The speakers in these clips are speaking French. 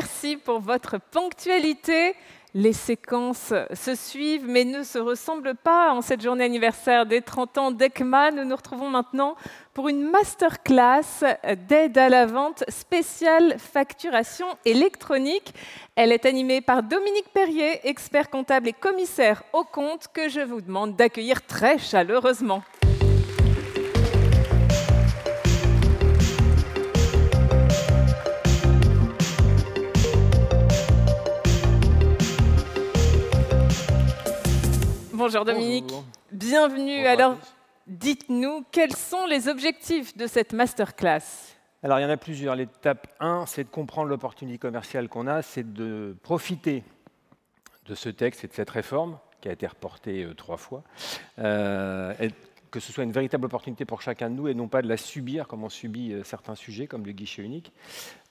Merci pour votre ponctualité. Les séquences se suivent mais ne se ressemblent pas en cette journée anniversaire des 30 ans d'ECMA. Nous nous retrouvons maintenant pour une masterclass d'aide à la vente spéciale facturation électronique. Elle est animée par Dominique Perrier, expert comptable et commissaire aux comptes, que je vous demande d'accueillir très chaleureusement. Bonjour Dominique, bonjour. Bienvenue. Bonjour. Alors, dites-nous, quels sont les objectifs de cette masterclass? Alors, il y en a plusieurs. L'étape 1, c'est de comprendre l'opportunité commerciale qu'on a, c'est de profiter de ce texte et de cette réforme qui a été reportée 3 fois, et que ce soit une véritable opportunité pour chacun de nous et non pas de la subir comme on subit certains sujets comme le guichet unique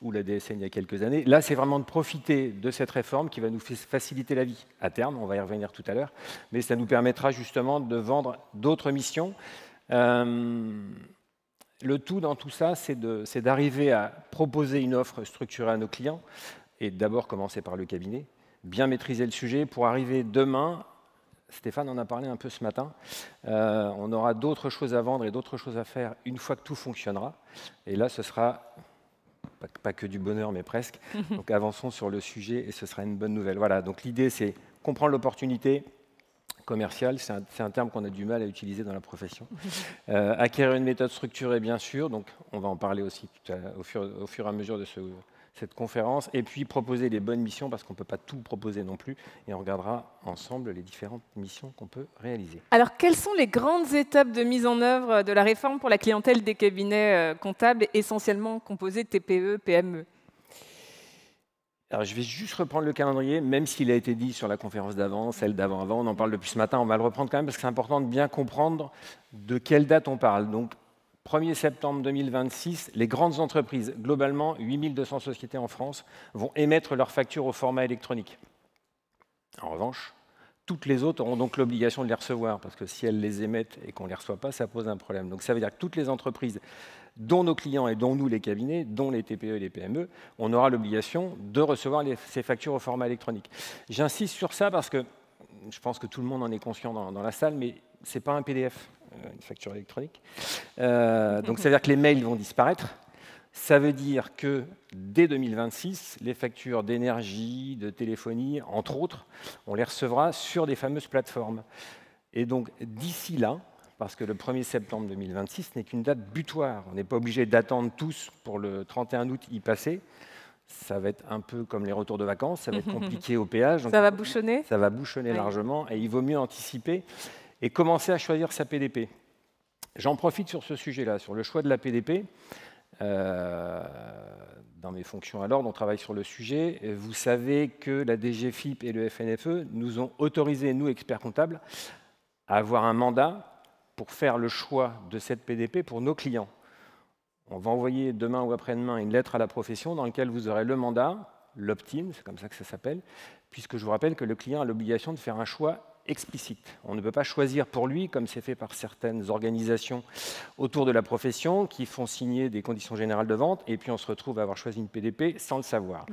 ou la DSN il y a quelques années. Là, c'est vraiment de profiter de cette réforme qui va nous faciliter la vie à terme, on va y revenir tout à l'heure, mais ça nous permettra justement de vendre d'autres missions. Le tout dans tout ça, c'est d'arriver à proposer une offre structurée à nos clients et d'abord commencer par le cabinet, bien maîtriser le sujet pour arriver demain. Stéphane en a parlé un peu ce matin. On aura d'autres choses à vendre et d'autres choses à faire une fois que tout fonctionnera. Et là, ce sera pas que du bonheur, mais presque. Donc avançons sur le sujet et ce sera une bonne nouvelle. Voilà, donc l'idée, c'est comprendre l'opportunité commerciale. C'est un terme qu'on a du mal à utiliser dans la profession. Acquérir une méthode structurée, bien sûr. Donc on va en parler aussi au fur et à mesure de cette conférence, et puis proposer les bonnes missions, parce qu'on ne peut pas tout proposer non plus, et on regardera ensemble les différentes missions qu'on peut réaliser. Alors, quelles sont les grandes étapes de mise en œuvre de la réforme pour la clientèle des cabinets comptables, essentiellement composés de TPE, PME? Alors, je vais juste reprendre le calendrier, même s'il a été dit sur la conférence d'avant, celle d'avant-avant, on en parle depuis ce matin, on va le reprendre quand même, parce que c'est important de bien comprendre de quelle date on parle. Donc, 1er septembre 2026, les grandes entreprises, globalement 8200 sociétés en France, vont émettre leurs factures au format électronique. En revanche, toutes les autres auront donc l'obligation de les recevoir, parce que si elles les émettent et qu'on ne les reçoit pas, ça pose un problème. Donc ça veut dire que toutes les entreprises, dont nos clients et dont nous les cabinets, dont les TPE et les PME, on aura l'obligation de recevoir ces factures au format électronique. J'insiste sur ça parce que je pense que tout le monde en est conscient dans la salle, mais ce n'est pas un PDF. Une facture électronique. Donc, ça veut dire que les mails vont disparaître. Ça veut dire que dès 2026, les factures d'énergie, de téléphonie, entre autres, on les recevra sur des fameuses plateformes. Et donc, d'ici là, parce que le 1er septembre 2026 n'est qu'une date butoir, on n'est pas obligé d'attendre tous pour le 31 août y passer. Ça va être un peu comme les retours de vacances, ça va être compliqué au péage. Donc ça va bouchonner? Ça va bouchonner largement, et il vaut mieux anticiper et commencer à choisir sa PDP. J'en profite sur ce sujet-là, sur le choix de la PDP. Dans mes fonctions à l'ordre, on travaille sur le sujet. Vous savez que la DGFiP et le FNFE nous ont autorisé, nous, experts comptables, à avoir un mandat pour faire le choix de cette PDP pour nos clients. On va envoyer demain ou après-demain une lettre à la profession dans laquelle vous aurez le mandat, l'opt-in, c'est comme ça que ça s'appelle, puisque je vous rappelle que le client a l'obligation de faire un choix explicite. On ne peut pas choisir pour lui, comme c'est fait par certaines organisations autour de la profession, qui font signer des conditions générales de vente, et puis on se retrouve à avoir choisi une PDP sans le savoir.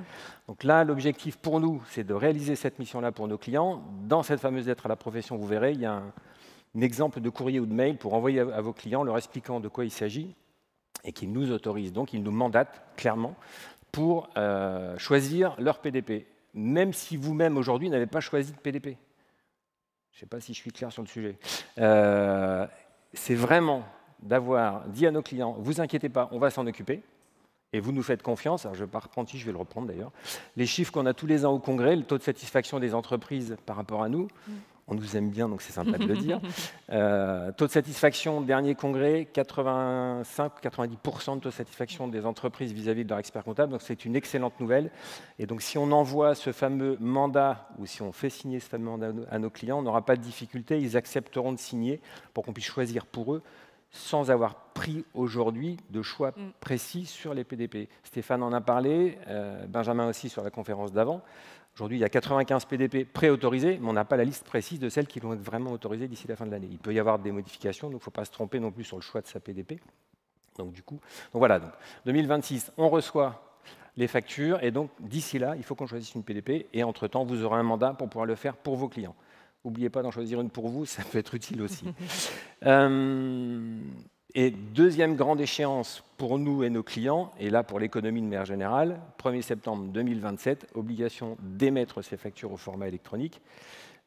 Donc là, l'objectif pour nous, c'est de réaliser cette mission-là pour nos clients. Dans cette fameuse lettre à la profession, vous verrez, il y a un exemple de courrier ou de mail pour envoyer à vos clients, leur expliquant de quoi il s'agit, et qu'ils nous autorisent. Donc, ils nous mandatent clairement pour choisir leur PDP, même si vous-même, aujourd'hui, n'avez pas choisi de PDP. Je ne sais pas si je suis clair sur le sujet. C'est vraiment d'avoir dit à nos clients, vous inquiétez pas, on va s'en occuper, et vous nous faites confiance. Alors je ne vais pas reprendre, je vais le reprendre d'ailleurs. Les chiffres qu'on a tous les ans au Congrès, le taux de satisfaction des entreprises par rapport à nous, on nous aime bien, donc c'est sympa de le dire. Taux de satisfaction, dernier congrès, 85-90% de taux de satisfaction des entreprises vis-à-vis de leur expert comptable. Donc c'est une excellente nouvelle. Et donc si on envoie ce fameux mandat, ou si on fait signer ce fameux mandat à nos clients, on n'aura pas de difficulté. Ils accepteront de signer pour qu'on puisse choisir pour eux, sans avoir pris aujourd'hui de choix précis sur les PDP. Stéphane en a parlé, Benjamin aussi sur la conférence d'avant. Aujourd'hui, il y a 95 PDP préautorisés, mais on n'a pas la liste précise de celles qui vont être vraiment autorisées d'ici la fin de l'année. Il peut y avoir des modifications, donc il ne faut pas se tromper non plus sur le choix de sa PDP. Donc, voilà, donc 2026, on reçoit les factures, et donc d'ici là, il faut qu'on choisisse une PDP, et entre-temps, vous aurez un mandat pour pouvoir le faire pour vos clients. N'oubliez pas d'en choisir une pour vous, ça peut être utile aussi. Et deuxième grande échéance pour nous et nos clients, et là pour l'économie de manière générale, 1er septembre 2027, obligation d'émettre ces factures au format électronique,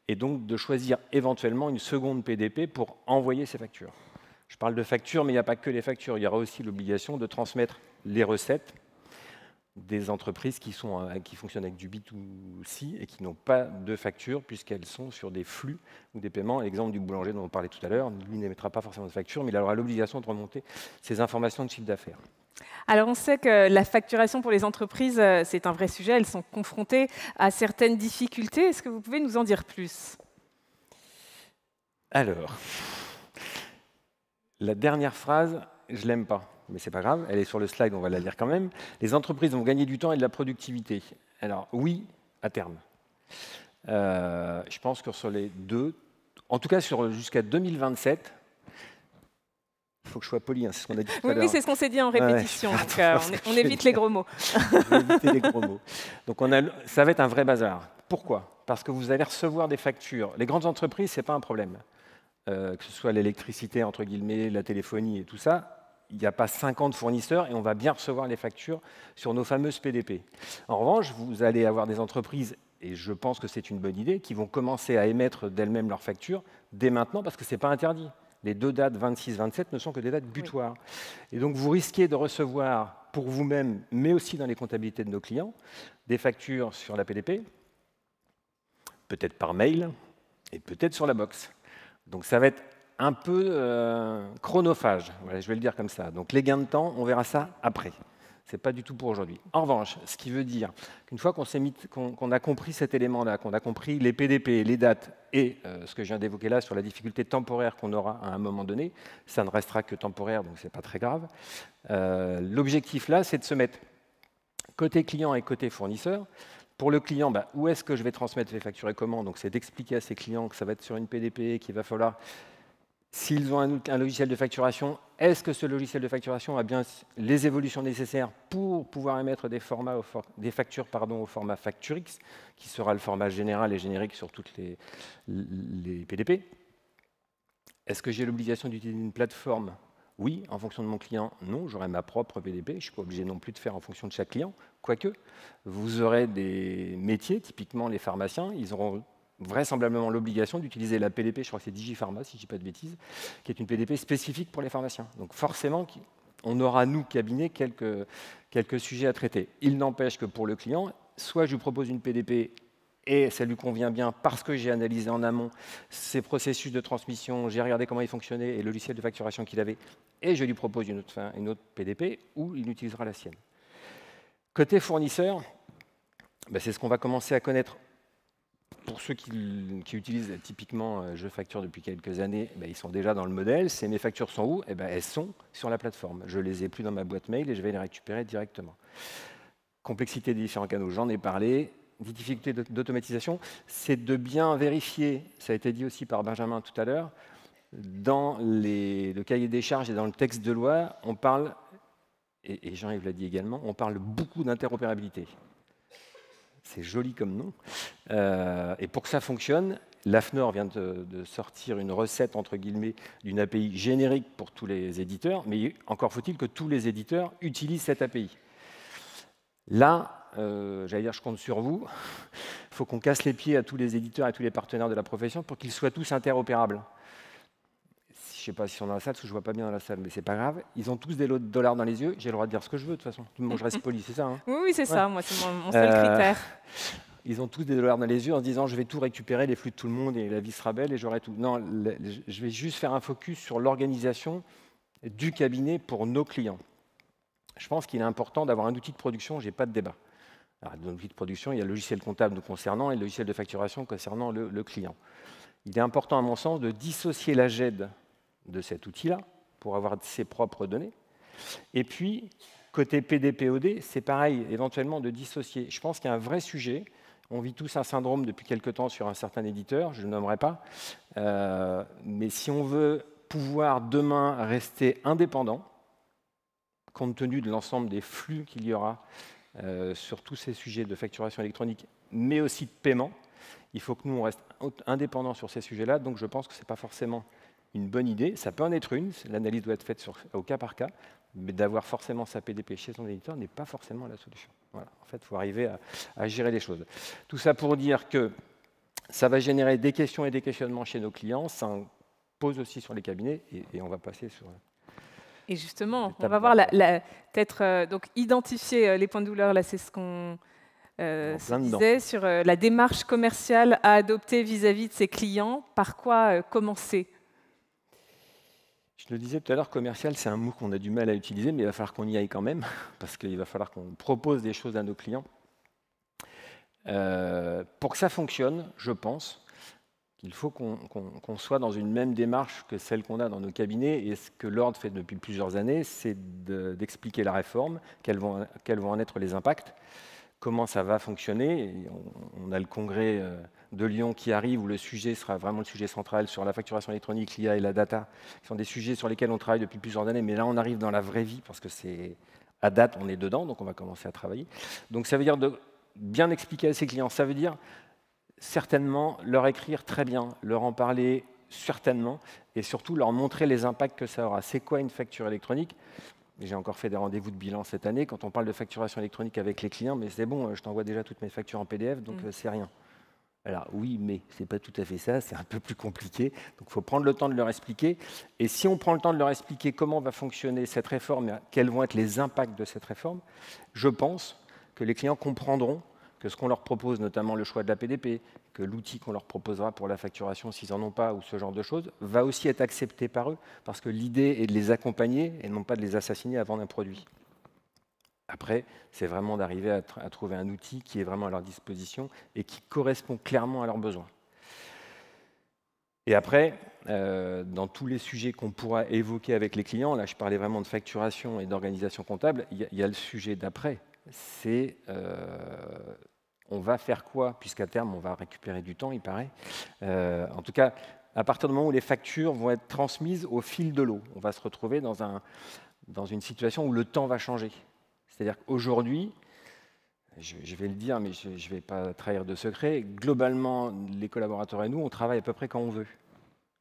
et donc de choisir éventuellement une seconde PDP pour envoyer ces factures. Je parle de factures, mais il n'y a pas que les factures, il y aura aussi l'obligation de transmettre les recettes des entreprises qui fonctionnent avec du B2C et qui n'ont pas de facture puisqu'elles sont sur des flux ou des paiements. L'exemple du boulanger dont on parlait tout à l'heure, lui n'émettra pas forcément de facture, mais il aura l'obligation de remonter ces informations de chiffre d'affaires. Alors on sait que la facturation pour les entreprises, c'est un vrai sujet, elles sont confrontées à certaines difficultés. Est-ce que vous pouvez nous en dire plus? Alors, la dernière phrase, je ne l'aime pas. Mais ce n'est pas grave, elle est sur le slide, on va la lire quand même. Les entreprises vont gagner du temps et de la productivité. Alors oui, à terme. Je pense que sur les deux, en tout cas jusqu'à 2027, il faut que je sois poli, hein, c'est ce qu'on a dit tout à l'heure. Oui, c'est ce qu'on s'est dit en répétition, donc on évite les gros mots. On va éviter les gros mots. Donc ça va être un vrai bazar. Pourquoi? Parce que vous allez recevoir des factures. Les grandes entreprises, ce n'est pas un problème. Que ce soit l'électricité, entre guillemets, la téléphonie et tout ça, il n'y a pas 50 fournisseurs et on va bien recevoir les factures sur nos fameuses PDP. En revanche, vous allez avoir des entreprises, et je pense que c'est une bonne idée, qui vont commencer à émettre d'elles-mêmes leurs factures dès maintenant parce que ce n'est pas interdit. Les deux dates 26-27 ne sont que des dates butoirs. Oui. Et donc vous risquez de recevoir pour vous-même, mais aussi dans les comptabilités de nos clients, des factures sur la PDP, peut-être par mail et peut-être sur la box. Donc ça va être un peu chronophage, voilà, je vais le dire comme ça. Donc les gains de temps, on verra ça après. Ce n'est pas du tout pour aujourd'hui. En revanche, ce qui veut dire qu'une fois qu'on a compris cet élément-là, qu'on a compris les PDP, les dates et ce que je viens d'évoquer là sur la difficulté temporaire qu'on aura à un moment donné, ça ne restera que temporaire, donc ce n'est pas très grave. L'objectif là, c'est de se mettre côté client et côté fournisseur. Pour le client, où est-ce que je vais transmettre les factures et comment? Donc c'est d'expliquer à ses clients que ça va être sur une PDP, qu'il va falloir... S'ils ont un logiciel de facturation, est-ce que ce logiciel de facturation a bien les évolutions nécessaires pour pouvoir émettre des factures au format Facturix, qui sera le format général et générique sur toutes les PDP? Est-ce que j'ai l'obligation d'utiliser une plateforme? Oui. En fonction de mon client, non. J'aurai ma propre PDP. Je ne suis pas obligé non plus de faire en fonction de chaque client. Quoique, vous aurez des métiers, typiquement les pharmaciens, ils auront vraisemblablement l'obligation d'utiliser la PDP, je crois que c'est Digifarma, si je ne dis pas de bêtises, qui est une PDP spécifique pour les pharmaciens. Donc forcément, on aura, nous, cabinet, quelques sujets à traiter. Il n'empêche que pour le client, soit je lui propose une PDP et ça lui convient bien parce que j'ai analysé en amont ses processus de transmission, j'ai regardé comment il fonctionnait et le logiciel de facturation qu'il avait, et je lui propose une autre PDP, ou il utilisera la sienne. Côté fournisseur, c'est ce qu'on va commencer à connaître. Pour ceux qui utilisent typiquement Je Facture depuis quelques années, ils sont déjà dans le modèle. Mes factures sont où? Elles sont sur la plateforme. Je ne les ai plus dans ma boîte mail et je vais les récupérer directement. Complexité des différents canaux, j'en ai parlé. Des difficultés d'automatisation, c'est de bien vérifier, ça a été dit aussi par Benjamin tout à l'heure, dans le cahier des charges et dans le texte de loi, on parle, et Jean-Yves l'a dit également, on parle beaucoup d'interopérabilité. C'est joli comme nom. Et pour que ça fonctionne, l'AFNOR vient de sortir une recette, entre guillemets, d'une API générique pour tous les éditeurs, mais encore faut-il que tous les éditeurs utilisent cette API. Là, j'allais dire, je compte sur vous. Il faut qu'on casse les pieds à tous les éditeurs et à tous les partenaires de la profession pour qu'ils soient tous interopérables. Je ne sais pas si on est dans la salle, parce que je ne vois pas bien dans la salle, mais ce n'est pas grave. Ils ont tous des lots de dollars dans les yeux. J'ai le droit de dire ce que je veux, de toute façon. Moi, je reste poli, c'est ça, hein? Oui, c'est ça. Moi, c'est mon seul critère. Ils ont tous des dollars dans les yeux en se disant je vais tout récupérer, les flux de tout le monde et la vie sera belle et j'aurai tout. Non, je vais juste faire un focus sur l'organisation du cabinet pour nos clients. Je pense qu'il est important d'avoir un outil de production, je n'ai pas de débat. Alors, dans l'outil de production, il y a le logiciel comptable nous concernant et le logiciel de facturation concernant le client. Il est important, à mon sens, de dissocier la GED de cet outil-là pour avoir ses propres données. Et puis, côté PDPOD, c'est pareil, éventuellement de dissocier. Je pense qu'il y a un vrai sujet. On vit tous un syndrome depuis quelque temps sur un certain éditeur, je ne le nommerai pas. Mais si on veut pouvoir demain rester indépendant, compte tenu de l'ensemble des flux qu'il y aura sur tous ces sujets de facturation électronique, mais aussi de paiement. Il faut que nous, on reste indépendants sur ces sujets-là, donc je pense que ce n'est pas forcément une bonne idée. Ça peut en être une, l'analyse doit être faite au cas par cas, mais d'avoir forcément sa PDP chez son éditeur n'est pas forcément la solution. Voilà. En fait, il faut arriver à gérer les choses. Tout ça pour dire que ça va générer des questions et des questionnements chez nos clients, ça en pose aussi sur les cabinets, et on va passer sur... Et justement, on va voir peut-être donc identifier les points de douleur, là c'est ce qu'on se disait, sur la démarche commerciale à adopter vis-à-vis de ses clients, par quoi commencer? Je le disais tout à l'heure, commercial, c'est un mot qu'on a du mal à utiliser, mais il va falloir qu'on y aille quand même, parce qu'il va falloir qu'on propose des choses à nos clients. Pour que ça fonctionne, je pense qu'il faut qu'on soit dans une même démarche que celle qu'on a dans nos cabinets, et ce que l'Ordre fait depuis plusieurs années, c'est d'expliquer la réforme, quels vont en être les impacts, comment ça va fonctionner. Et on a le congrès de Lyon qui arrive, où le sujet sera vraiment le sujet central sur la facturation électronique, l'IA et la data, qui sont des sujets sur lesquels on travaille depuis plusieurs années, mais là on arrive dans la vraie vie, parce que c'est à date, on est dedans, donc on va commencer à travailler. Donc ça veut dire de bien expliquer à ses clients, ça veut dire certainement leur écrire très bien, leur en parler certainement, et surtout leur montrer les impacts que ça aura. C'est quoi une facture électronique? J'ai encore fait des rendez-vous de bilan cette année. Quand on parle de facturation électronique avec les clients, mais c'est bon, je t'envoie déjà toutes mes factures en PDF, donc c'est rien. Alors oui, mais ce n'est pas tout à fait ça, c'est un peu plus compliqué. Donc il faut prendre le temps de leur expliquer. Et si on prend le temps de leur expliquer comment va fonctionner cette réforme et quels vont être les impacts de cette réforme, je pense que les clients comprendront que ce qu'on leur propose, notamment le choix de la PDP, que l'outil qu'on leur proposera pour la facturation, s'ils n'en ont pas, ou ce genre de choses, va aussi être accepté par eux, parce que l'idée est de les accompagner et non pas de les assassiner à vendre un produit. Après, c'est vraiment d'arriver à trouver un outil qui est vraiment à leur disposition et qui correspond clairement à leurs besoins. Et après, dans tous les sujets qu'on pourra évoquer avec les clients, là je parlais vraiment de facturation et d'organisation comptable, il y a le sujet d'après, c'est on va faire quoi, puisqu'à terme on va récupérer du temps, il paraît. En tout cas, à partir du moment où les factures vont être transmises au fil de l'eau, on va se retrouver dans une situation où le temps va changer. C'est-à-dire qu'aujourd'hui, je vais le dire, mais je ne vais pas trahir de secret, globalement, les collaborateurs et nous, on travaille à peu près quand on veut.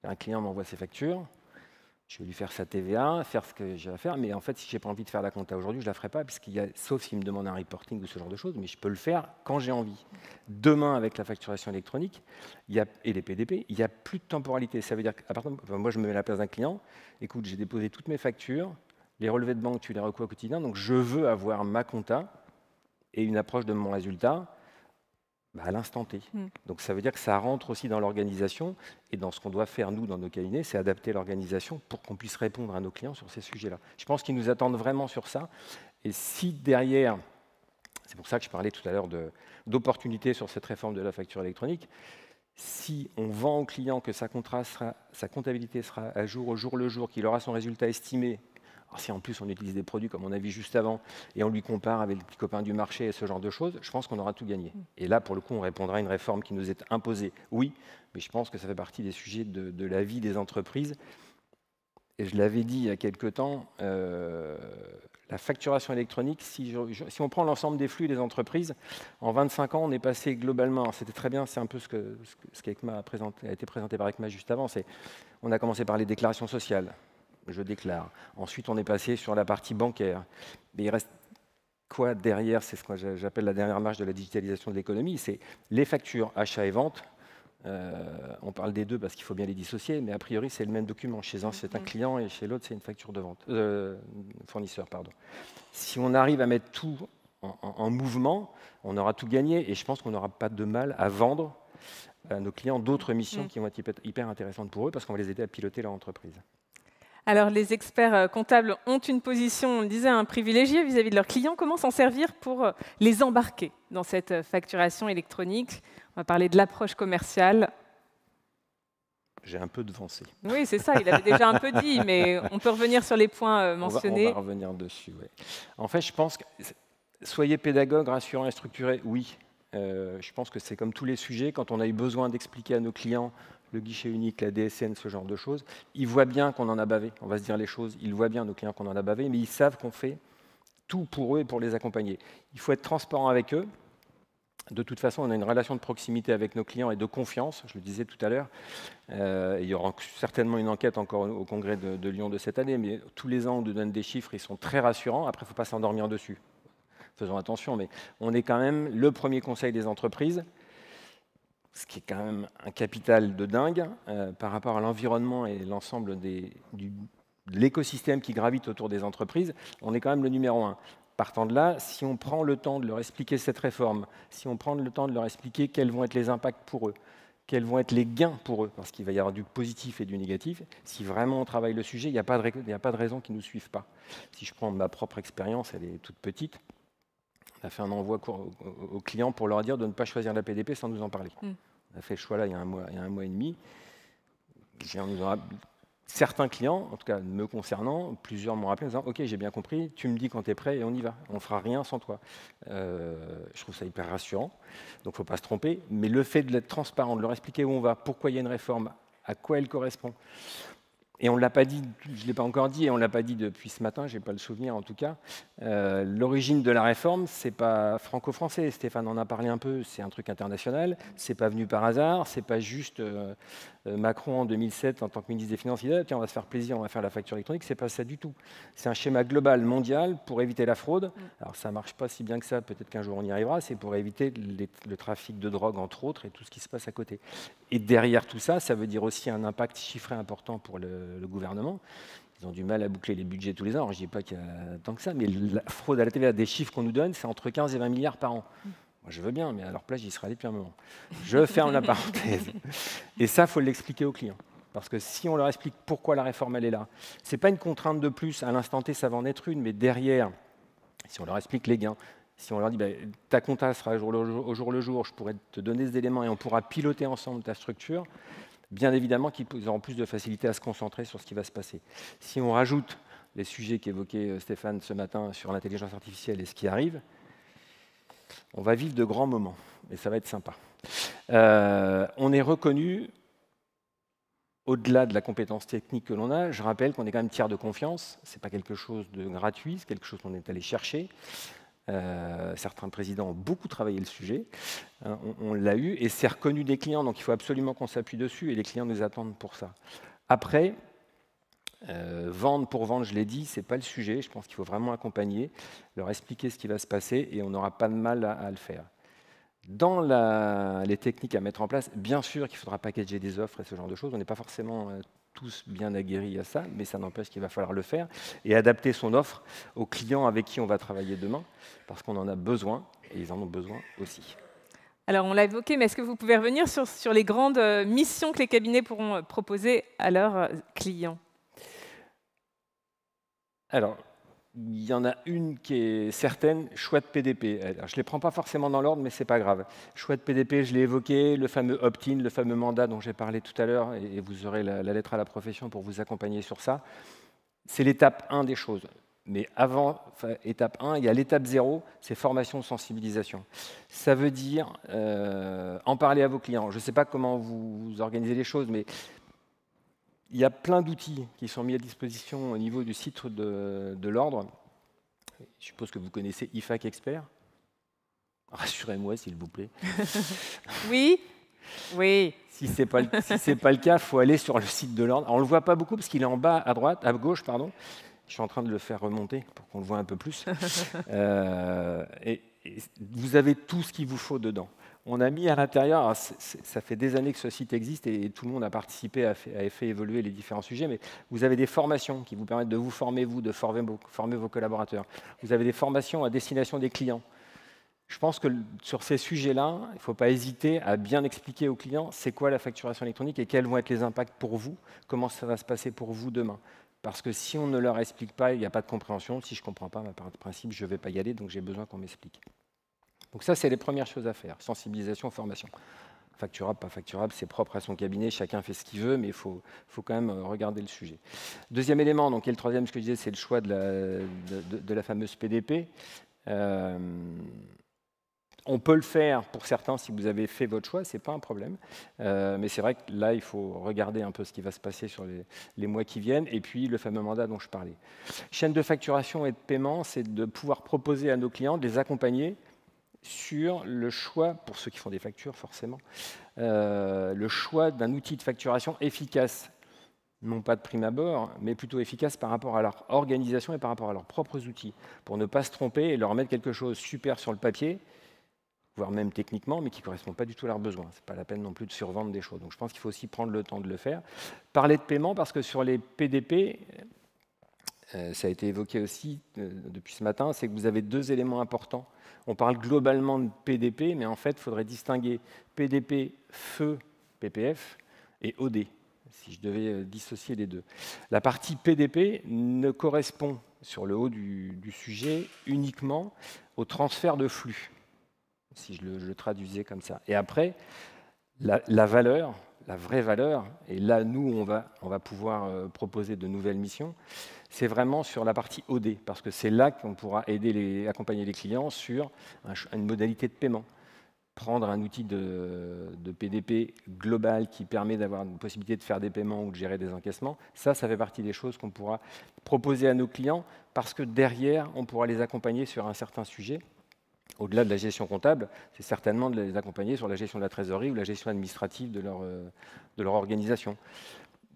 Un client m'envoie ses factures, je vais lui faire sa TVA, faire ce que j'ai à faire, mais en fait, si je n'ai pas envie de faire la compta aujourd'hui, je ne la ferai pas, sauf s'il me demande un reporting ou ce genre de choses, mais je peux le faire quand j'ai envie. Demain, avec la facturation électronique et les PDP, il n'y a plus de temporalité. Ça veut dire qu'à partir de, moi, je me mets à la place d'un client, écoute, j'ai déposé toutes mes factures, les relevés de banque, tu les reçois au quotidien, donc je veux avoir ma compta et une approche de mon résultat à l'instant T. Donc ça veut dire que ça rentre aussi dans l'organisation, et dans ce qu'on doit faire, nous, dans nos cabinets, c'est adapter l'organisation pour qu'on puisse répondre à nos clients sur ces sujets-là. Je pense qu'ils nous attendent vraiment sur ça, et si derrière, c'est pour ça que je parlais tout à l'heure d'opportunités sur cette réforme de la facture électronique, si on vend au client que sa comptabilité sera à jour au jour le jour, qu'il aura son résultat estimé, alors si en plus on utilise des produits comme on a vu juste avant et on lui compare avec les petits copains du marché et ce genre de choses, je pense qu'on aura tout gagné. Et là, pour le coup, on répondra à une réforme qui nous est imposée, oui, mais je pense que ça fait partie des sujets de la vie des entreprises. Et je l'avais dit il y a quelque temps, la facturation électronique, si on prend l'ensemble des flux des entreprises, en 25 ans, on est passé globalement, c'était très bien, c'est un peu ce qui a été présenté par ECMA juste avant, on a commencé par les déclarations sociales. Je déclare. Ensuite, on est passé sur la partie bancaire. Mais il reste quoi derrière? C'est ce que j'appelle la dernière marche de la digitalisation de l'économie. C'est les factures, achats et ventes. On parle des deux parce qu'il faut bien les dissocier, mais a priori, c'est le même document. Chez un, c'est un client et chez l'autre, c'est une facture de vente. Fournisseur, pardon. Si on arrive à mettre tout en mouvement, on aura tout gagné, et je pense qu'on n'aura pas de mal à vendre à nos clients d'autres missions qui vont être hyper intéressantes pour eux, parce qu'on va les aider à piloter leur entreprise. Alors, les experts comptables ont une position, on le disait, privilégiée vis-à-vis de leurs clients. Comment s'en servir pour les embarquer dans cette facturation électronique? On va parler de l'approche commerciale. J'ai un peu devancé. Oui, c'est ça, il avait déjà un peu dit, mais on peut revenir sur les points mentionnés. On va revenir dessus, oui. En fait, je pense que soyez pédagogue, rassurant et structuré, oui. Je pense que c'est comme tous les sujets, quand on a eu besoin d'expliquer à nos clients le guichet unique, la DSN, ce genre de choses, ils voient bien qu'on en a bavé. On va se dire les choses, ils voient bien, nos clients, qu'on en a bavé, mais ils savent qu'on fait tout pour eux et pour les accompagner. Il faut être transparent avec eux. De toute façon, on a une relation de proximité avec nos clients et de confiance, je le disais tout à l'heure. Il y aura certainement une enquête encore au congrès de Lyon de cette année, mais tous les ans, on nous donne des chiffres, ils sont très rassurants. Après, il ne faut pas s'endormir dessus. Faisons attention, mais on est quand même le premier conseil des entreprises, ce qui est quand même un capital de dingue par rapport à l'environnement et l'ensemble de l'écosystème qui gravite autour des entreprises. On est quand même le numéro 1. Partant de là, si on prend le temps de leur expliquer cette réforme, si on prend le temps de leur expliquer quels vont être les impacts pour eux, quels vont être les gains pour eux, parce qu'il va y avoir du positif et du négatif, si vraiment on travaille le sujet, il n'y a pas de raison qu'ils ne nous suivent pas. Si je prends ma propre expérience, elle est toute petite, on a fait un envoi aux clients pour leur dire de ne pas choisir la PDP sans nous en parler. On a fait le choix là il y a un mois et demi. Certains clients, en tout cas me concernant, plusieurs m'ont rappelé en disant « Ok, j'ai bien compris, tu me dis quand tu es prêt et on y va. On ne fera rien sans toi. » Je trouve ça hyper rassurant, donc il ne faut pas se tromper. Mais le fait d'être transparent, de leur expliquer où on va, pourquoi il y a une réforme, à quoi elle correspond, et on ne l'a pas dit, je ne l'ai pas encore dit, et on ne l'a pas dit depuis ce matin, je n'ai pas le souvenir en tout cas. L'origine de la réforme, ce n'est pas franco-français. Stéphane en a parlé un peu, c'est un truc international. Ce n'est pas venu par hasard, ce n'est pas juste Macron en 2007 en tant que ministre des Finances, il dit tiens, on va se faire plaisir, on va faire la facture électronique. Ce n'est pas ça du tout. C'est un schéma global, mondial, pour éviter la fraude. Alors ça ne marche pas si bien que ça, peut-être qu'un jour on y arrivera, c'est pour éviter le trafic de drogue, entre autres, et tout ce qui se passe à côté. Et derrière tout ça, ça veut dire aussi un impact chiffré important pour le gouvernement. Ils ont du mal à boucler les budgets tous les ans. Alors, je ne dis pas qu'il y a tant que ça, mais la fraude à la TVA, des chiffres qu'on nous donne, c'est entre 15 et 20 milliards par an. Moi, je veux bien, mais à leur place, j'y serais allé depuis un moment. Je ferme la parenthèse. Et ça, il faut l'expliquer aux clients. Parce que si on leur explique pourquoi la réforme, elle est là, ce n'est pas une contrainte de plus. À l'instant T, ça va en être une, mais derrière, si on leur explique les gains, si on leur dit ta compta sera au jour le jour, je pourrais te donner des éléments et on pourra piloter ensemble ta structure, bien évidemment qu'ils auront plus de facilité à se concentrer sur ce qui va se passer. Si on rajoute les sujets qu'évoquait Stéphane ce matin sur l'intelligence artificielle et ce qui arrive, on va vivre de grands moments et ça va être sympa. On est reconnu, au-delà de la compétence technique que l'on a, je rappelle qu'on est quand même tiers de confiance, ce n'est pas quelque chose de gratuit, c'est quelque chose qu'on est allé chercher. Certains présidents ont beaucoup travaillé le sujet, on l'a eu, et c'est reconnu des clients, donc il faut absolument qu'on s'appuie dessus, et les clients nous attendent pour ça. Après, vendre pour vendre, je l'ai dit, ce n'est pas le sujet, je pense qu'il faut vraiment accompagner, leur expliquer ce qui va se passer, et on n'aura pas de mal à le faire. Dans les techniques à mettre en place, bien sûr qu'il faudra packager des offres et ce genre de choses, on n'est pas forcément tous bien aguerris à ça, mais ça n'empêche qu'il va falloir le faire et adapter son offre aux clients avec qui on va travailler demain, parce qu'on en a besoin, et ils en ont besoin aussi. Alors, on l'a évoqué, mais est-ce que vous pouvez revenir sur les grandes missions que les cabinets pourront proposer à leurs clients? Alors, il y en a une qui est certaine, choix de PDP. Alors, je ne les prends pas forcément dans l'ordre, mais ce n'est pas grave. Choix de PDP, je l'ai évoqué, le fameux opt-in, le fameux mandat dont j'ai parlé tout à l'heure, et vous aurez la lettre à la profession pour vous accompagner sur ça. C'est l'étape 1 des choses. Mais avant, étape 1, il y a l'étape 0, c'est formation, sensibilisation. Ça veut dire en parler à vos clients. Je ne sais pas comment vous organisez les choses, mais il y a plein d'outils qui sont mis à disposition au niveau du site de l'ordre. Je suppose que vous connaissez IFAC Expert. Rassurez-moi, s'il vous plaît. Oui, oui. Si ce n'est pas le cas, il faut aller sur le site de l'ordre. On ne le voit pas beaucoup parce qu'il est en bas à gauche, pardon. Je suis en train de le faire remonter pour qu'on le voit un peu plus. Et vous avez tout ce qu'il vous faut dedans. On a mis à l'intérieur, ça fait des années que ce site existe et tout le monde a participé, a fait évoluer les différents sujets, mais vous avez des formations qui vous permettent de vous former, de former vos collaborateurs. Vous avez des formations à destination des clients. Je pense que sur ces sujets-là, il ne faut pas hésiter à bien expliquer aux clients c'est quoi la facturation électronique et quels vont être les impacts pour vous, comment ça va se passer pour vous demain. Parce que si on ne leur explique pas, il n'y a pas de compréhension. Si je ne comprends pas, par principe, je ne vais pas y aller, donc j'ai besoin qu'on m'explique. Donc ça, c'est les premières choses à faire. Sensibilisation, formation. Facturable, pas facturable, c'est propre à son cabinet, chacun fait ce qu'il veut, mais il faut quand même regarder le sujet. Deuxième élément, donc, et le troisième, ce que je disais, c'est le choix de la fameuse PDP. On peut le faire pour certains si vous avez fait votre choix, ce n'est pas un problème. Mais c'est vrai que là, il faut regarder un peu ce qui va se passer sur les mois qui viennent. Et puis, le fameux mandat dont je parlais. Chaîne de facturation et de paiement, c'est de pouvoir proposer à nos clients de les accompagner sur le choix, pour ceux qui font des factures forcément, le choix d'un outil de facturation efficace, non pas de prime abord, mais plutôt efficace par rapport à leur organisation et par rapport à leurs propres outils, pour ne pas se tromper et leur mettre quelque chose de super sur le papier, voire même techniquement, mais qui ne correspond pas du tout à leurs besoins. Ce n'est pas la peine non plus de survendre des choses. Donc je pense qu'il faut aussi prendre le temps de le faire. Parler de paiement, parce que sur les PDP, ça a été évoqué aussi depuis ce matin, c'est que vous avez deux éléments importants. On parle globalement de PDP, mais en fait, il faudrait distinguer PDP, feu, PPF, et OD, si je devais dissocier les deux. La partie PDP ne correspond, sur le haut du sujet, uniquement au transfert de flux, si je le traduisais comme ça. Et après, la valeur, la vraie valeur, et là, nous, on va pouvoir proposer de nouvelles missions, c'est vraiment sur la partie OD, parce que c'est là qu'on pourra accompagner les clients sur une modalité de paiement. Prendre un outil de PDP global qui permet d'avoir une possibilité de faire des paiements ou de gérer des encaissements, ça fait partie des choses qu'on pourra proposer à nos clients, parce que derrière, on pourra les accompagner sur un certain sujet. Au-delà de la gestion comptable, c'est certainement de les accompagner sur la gestion de la trésorerie ou la gestion administrative de leur organisation.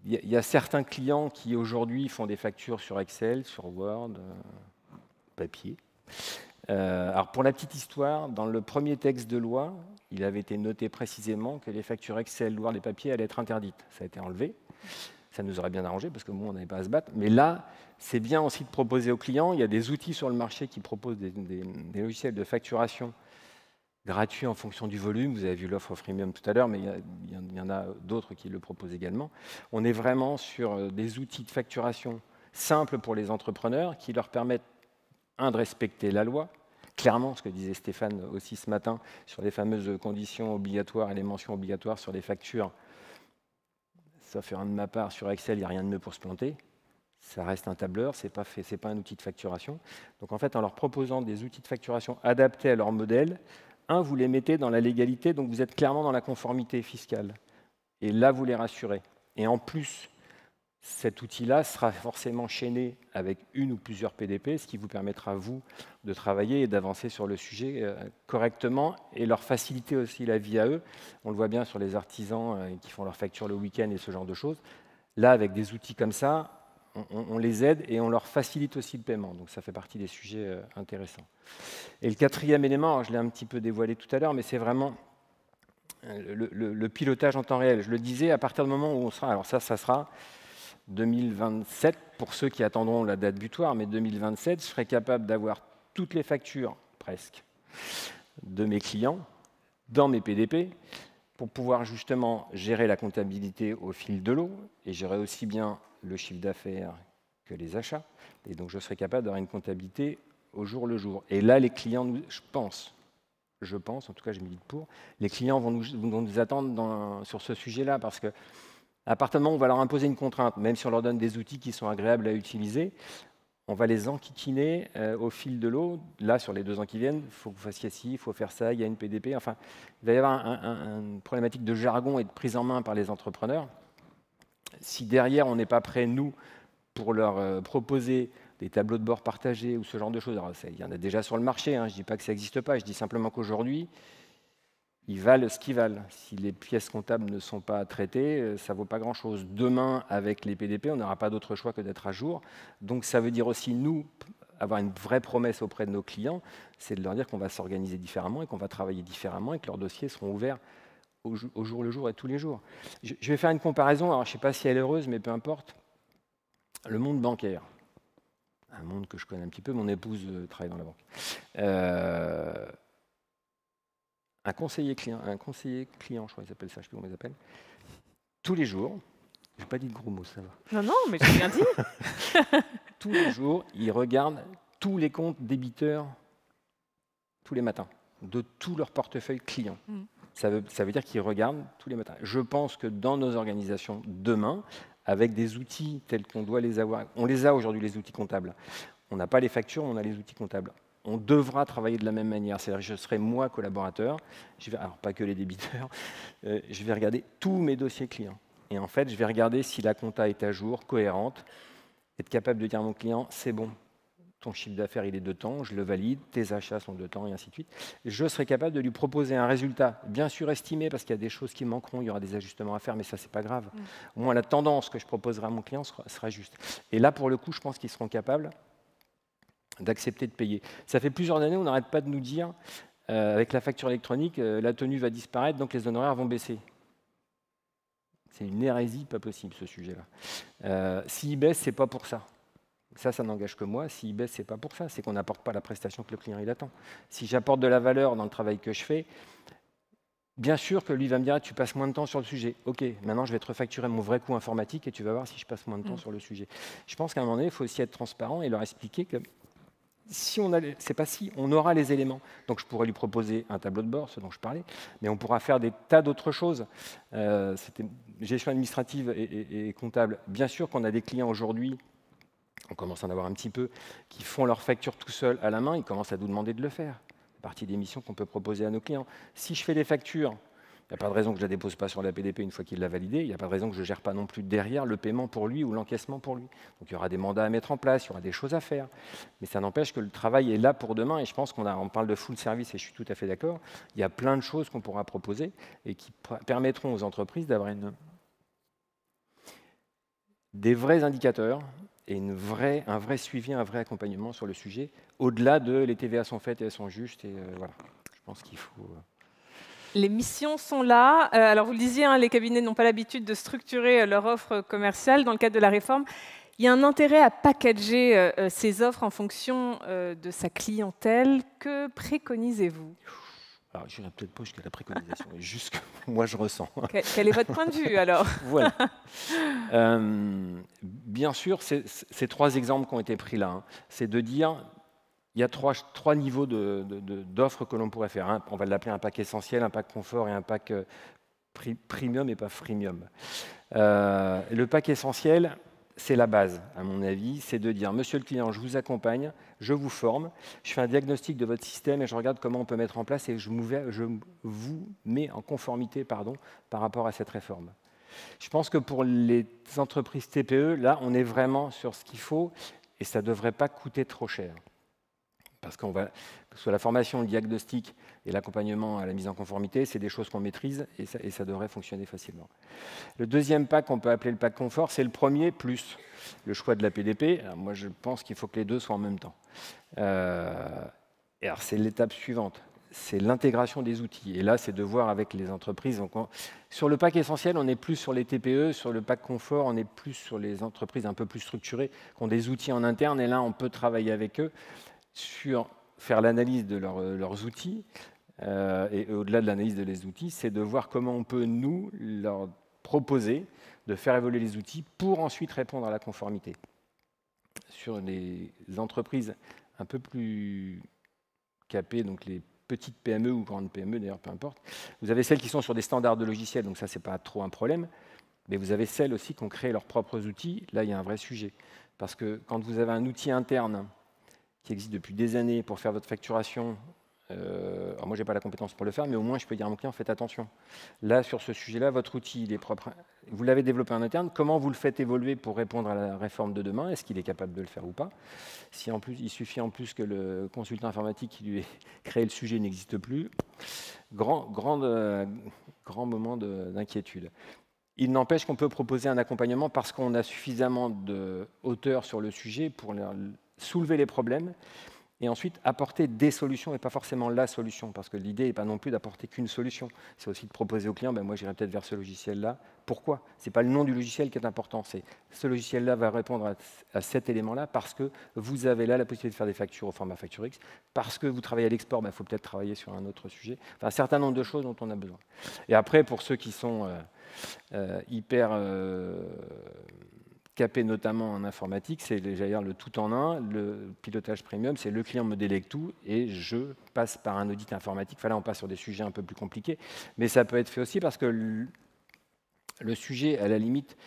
Il y a certains clients qui aujourd'hui font des factures sur Excel, sur Word, papier. Alors pour la petite histoire, dans le premier texte de loi, il avait été noté précisément que les factures Excel, Word et papier allaient être interdites. Ça a été enlevé. Ça nous aurait bien arrangé parce que moi, on n'avait pas à se battre. Mais là, c'est bien aussi de proposer aux clients. Il y a des outils sur le marché qui proposent des logiciels de facturation gratuits en fonction du volume. Vous avez vu l'offre freemium tout à l'heure, mais il y en a d'autres qui le proposent également. On est vraiment sur des outils de facturation simples pour les entrepreneurs qui leur permettent, de respecter la loi, clairement, ce que disait Stéphane aussi ce matin, sur les fameuses conditions obligatoires et les mentions obligatoires sur les factures. Sauf erreur de ma part, sur Excel, il n'y a rien de mieux pour se planter. Ça reste un tableur, ce n'est pas un outil de facturation. Donc en fait, en leur proposant des outils de facturation adaptés à leur modèle, vous les mettez dans la légalité, donc vous êtes clairement dans la conformité fiscale. Et là, vous les rassurez. Et en plus, cet outil-là sera forcément chaîné avec une ou plusieurs PDP, ce qui vous permettra, vous, de travailler et d'avancer sur le sujet correctement et leur faciliter aussi la vie à eux. On le voit bien sur les artisans qui font leurs factures le week-end et ce genre de choses. Là, avec des outils comme ça, on les aide et on leur facilite aussi le paiement. Donc ça fait partie des sujets intéressants. Et le quatrième élément, alors je l'ai un petit peu dévoilé tout à l'heure, mais c'est vraiment le pilotage en temps réel. Je le disais, à partir du moment où on sera, alors ça sera 2027, pour ceux qui attendront la date butoir, mais 2027, je serai capable d'avoir toutes les factures, presque, de mes clients dans mes PDP pour pouvoir justement gérer la comptabilité au fil de l'eau et gérer aussi bien le chiffre d'affaires que les achats. Et donc, je serai capable d'avoir une comptabilité au jour le jour. Et là, les clients, je pense, en tout cas, je milite pour, les clients vont nous attendre sur ce sujet-là parce que à partir du moment où on va leur imposer une contrainte, même si on leur donne des outils qui sont agréables à utiliser, on va les enquiquiner au fil de l'eau. Là, sur les 2 ans qui viennent, il faut que vous fassiez ci, il faut faire ça, il y a une PDP. Enfin, il va y avoir une problématique de jargon et de prise en main par les entrepreneurs. Si derrière, on n'est pas prêt, nous, pour leur proposer des tableaux de bord partagés ou ce genre de choses, alors, il y en a déjà sur le marché, hein, je ne dis pas que ça n'existe pas, je dis simplement qu'aujourd'hui, ils valent ce qu'ils valent. Si les pièces comptables ne sont pas traitées, ça ne vaut pas grand-chose. Demain, avec les PDP, on n'aura pas d'autre choix que d'être à jour. Donc ça veut dire aussi, nous, avoir une vraie promesse auprès de nos clients, c'est de leur dire qu'on va s'organiser différemment et qu'on va travailler différemment et que leurs dossiers seront ouverts au jour le jour et tous les jours. Je vais faire une comparaison, alors je ne sais pas si elle est heureuse, mais peu importe. Le monde bancaire, un monde que je connais un petit peu, mon épouse travaille dans la banque. Un conseiller client, je crois qu'ils appellent ça, je ne sais plus comment ils appellent, tous les jours, je n'ai pas dit de gros mots, ça va. Non, mais j'ai bien dit. Tous les jours, ils regardent tous les comptes débiteurs tous les matins, de tout leur portefeuille client. Ça veut dire qu'ils regardent tous les matins. Je pense que dans nos organisations, demain, avec des outils tels qu'on doit les avoir, on les a aujourd'hui, les outils comptables. On n'a pas les factures, on a les outils comptables. on devra travailler de la même manière. C'est-à-dire que je serai moi collaborateur, alors pas que les débiteurs, je vais regarder tous mes dossiers clients. Et en fait, je vais regarder si la compta est à jour, cohérente, être capable de dire à mon client, c'est bon, ton chiffre d'affaires il est de temps, je le valide, tes achats sont de temps, et ainsi de suite. Je serai capable de lui proposer un résultat bien surestimé, parce qu'il y a des choses qui manqueront, il y aura des ajustements à faire, mais ça, c'est pas grave. Au moins, la tendance que je proposerai à mon client sera juste. Et là, pour le coup, je pense qu'ils seront capables d'accepter de payer. Ça fait plusieurs années, on n'arrête pas de nous dire, avec la facture électronique, la tenue va disparaître, donc les honoraires vont baisser. C'est une hérésie pas possible, ce sujet-là. S'il baisse, ce n'est pas pour ça. Ça n'engage que moi. S'il baisse, ce n'est pas pour ça. C'est qu'on n'apporte pas la prestation que le client il attend. Si j'apporte de la valeur dans le travail que je fais, bien sûr que lui va me dire, tu passes moins de temps sur le sujet. OK, maintenant je vais te refacturer mon vrai coût informatique et tu vas voir si je passe moins de temps sur le sujet. Je pense qu'à un moment donné, il faut aussi être transparent et leur expliquer que si on a, c'est pas si, on aura les éléments. Donc je pourrais lui proposer un tableau de bord, ce dont je parlais, mais on pourra faire des tas d'autres choses. Gestion administrative et comptable. Bien sûr qu'on a des clients aujourd'hui, on commence à en avoir un petit peu, qui font leurs factures tout seuls à la main, ils commencent à nous demander de le faire. C'est partie des missions qu'on peut proposer à nos clients. Si je fais des factures, il n'y a pas de raison que je ne la dépose pas sur la PDP une fois qu'il l'a validée. Il n'y a pas de raison que je ne gère pas non plus derrière le paiement pour lui ou l'encaissement pour lui. Donc il y aura des mandats à mettre en place, il y aura des choses à faire. Mais ça n'empêche que le travail est là pour demain. Et je pense qu'on parle de full service et je suis tout à fait d'accord. Il y a plein de choses qu'on pourra proposer et qui permettront aux entreprises d'avoir des vrais indicateurs et un vrai suivi, un vrai accompagnement sur le sujet, au-delà de les TVA sont faites et elles sont justes. Et voilà, je pense qu'il faut... Les missions sont là. Alors, vous le disiez, hein, les cabinets n'ont pas l'habitude de structurer leur offre commerciale dans le cadre de la réforme. Il y a un intérêt à packager ces offres en fonction de sa clientèle. Que préconisez-vous ? Alors, je n'irai peut-être pas jusqu'à la préconisation, mais juste que moi je ressens. Quel est votre point de vue alors ? Voilà. Bien sûr, ces trois exemples qui ont été pris là, hein, c'est de dire il y a trois niveaux d'offres que l'on pourrait faire. Hein. On va l'appeler un pack essentiel, un pack confort et un pack premium et pas freemium. Le pack essentiel, c'est la base, à mon avis, c'est de dire, monsieur le client, je vous accompagne, je vous forme, je fais un diagnostic de votre système et je regarde comment on peut mettre en place et je vous mets en conformité par rapport à cette réforme. Je pense que pour les entreprises TPE, là, on est vraiment sur ce qu'il faut et ça ne devrait pas coûter trop cher. Parce que soit la formation, le diagnostic et l'accompagnement à la mise en conformité, c'est des choses qu'on maîtrise et ça devrait fonctionner facilement. Le deuxième pack, qu'on peut appeler le pack confort, c'est le premier plus le choix de la PDP. Alors moi, je pense qu'il faut que les deux soient en même temps. Et alors, c'est l'étape suivante, c'est l'intégration des outils. Et là, c'est de voir avec les entreprises. Donc sur le pack essentiel, on est plus sur les TPE. Sur le pack confort, on est plus sur les entreprises un peu plus structurées, qui ont des outils en interne. Et là, on peut travailler avec eux sur faire l'analyse de leurs outils, et au-delà de l'analyse des outils, c'est de voir comment on peut, nous, leur proposer de faire évoluer les outils pour ensuite répondre à la conformité. Sur les entreprises un peu plus capées, donc les petites PME ou grandes PME, d'ailleurs, peu importe, vous avez celles qui sont sur des standards de logiciels, donc ça, ce n'est pas trop un problème, mais vous avez celles aussi qui ont créé leurs propres outils. Là, il y a un vrai sujet. Parce que quand vous avez un outil interne qui existe depuis des années pour faire votre facturation. Alors moi, je n'ai pas la compétence pour le faire, mais au moins, je peux dire à mon client, faites attention. Là, sur ce sujet-là, votre outil, il est propre. Vous l'avez développé en interne. Comment vous le faites évoluer pour répondre à la réforme de demain? Est-ce qu'il est capable de le faire ou pas? Si en plus, il suffit en plus que le consultant informatique qui lui ait créé le sujet n'existe plus, grand moment d'inquiétude. Il n'empêche qu'on peut proposer un accompagnement parce qu'on a suffisamment de hauteur sur le sujet pour soulever les problèmes et ensuite apporter des solutions et pas forcément la solution, parce que l'idée n'est pas non plus d'apporter qu'une solution, c'est aussi de proposer au client, moi j'irai peut-être vers ce logiciel-là. Pourquoi? Ce n'est pas le nom du logiciel qui est important, c'est ce logiciel-là va répondre à cet élément-là parce que vous avez là la possibilité de faire des factures au format facture X, parce que vous travaillez à l'export, il faut peut-être travailler sur un autre sujet, enfin un certain nombre de choses dont on a besoin. Et après, pour ceux qui sont hyper capé notamment en informatique, c'est d'ailleurs le tout en un, le pilotage premium, c'est le client me délègue tout et je passe par un audit informatique. Enfin là, on passe sur des sujets un peu plus compliqués, mais ça peut être fait aussi parce que le sujet, à la limite,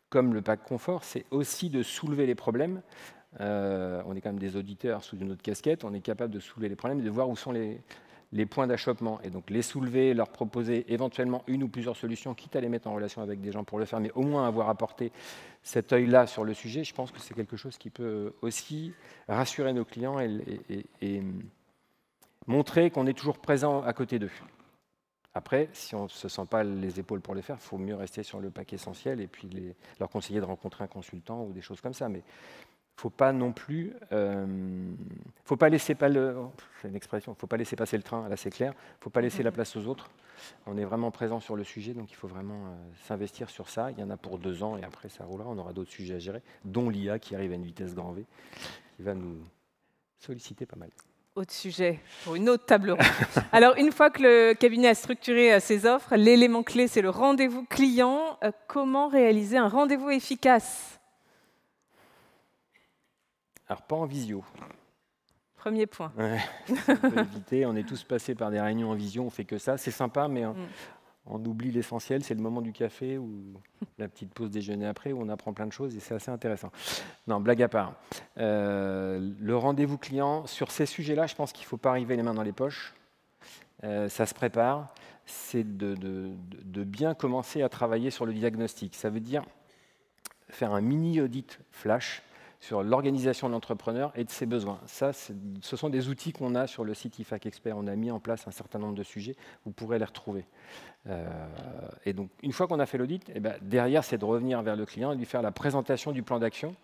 comme le pack confort, c'est aussi de soulever les problèmes on est quand même des auditeurs sous une autre casquette, on est capable de soulever les problèmes et de voir où sont les points d'achoppement. Et donc les soulever, leur proposer éventuellement une ou plusieurs solutions, quitte à les mettre en relation avec des gens pour le faire, mais au moins avoir apporté cet œil-là sur le sujet, je pense que c'est quelque chose qui peut aussi rassurer nos clients et montrer qu'on est toujours présent à côté d'eux. Après, si on ne se sent pas les épaules pour le faire, il faut mieux rester sur le pack essentiel et puis leur conseiller de rencontrer un consultant ou des choses comme ça. Mais il ne faut pas non plus, faut pas laisser pas c'est une expression, faut pas laisser passer le train, là c'est clair, il ne faut pas laisser la place aux autres. On est vraiment présent sur le sujet, donc il faut vraiment s'investir sur ça. Il y en a pour 2 ans et après ça roulera, on aura d'autres sujets à gérer, dont l'IA qui arrive à une vitesse grand V, qui va nous solliciter pas mal. Autre sujet, pour une autre table ronde. Alors, une fois que le cabinet a structuré ses offres, l'élément clé, c'est le rendez-vous client. Comment réaliser un rendez-vous efficace? Alors, pas en visio. Premier point. Ouais, on peut éviter. On est tous passés par des réunions en visio, on fait que ça. C'est sympa, mais on oublie l'essentiel. C'est le moment du café ou la petite pause déjeuner après où on apprend plein de choses et c'est assez intéressant. Non, blague à part. Le rendez-vous client, sur ces sujets-là, je pense qu'il ne faut pas arriver les mains dans les poches. Ça se prépare. C'est de bien commencer à travailler sur le diagnostic. Ça veut dire faire un mini-audit flash sur l'organisation de l'entrepreneur et de ses besoins. Ça, ce sont des outils qu'on a sur le site IFAK Expert. On a mis en place un certain nombre de sujets, vous pourrez les retrouver. Et donc, une fois qu'on a fait l'audit, derrière, c'est de revenir vers le client et lui faire la présentation du plan d'action,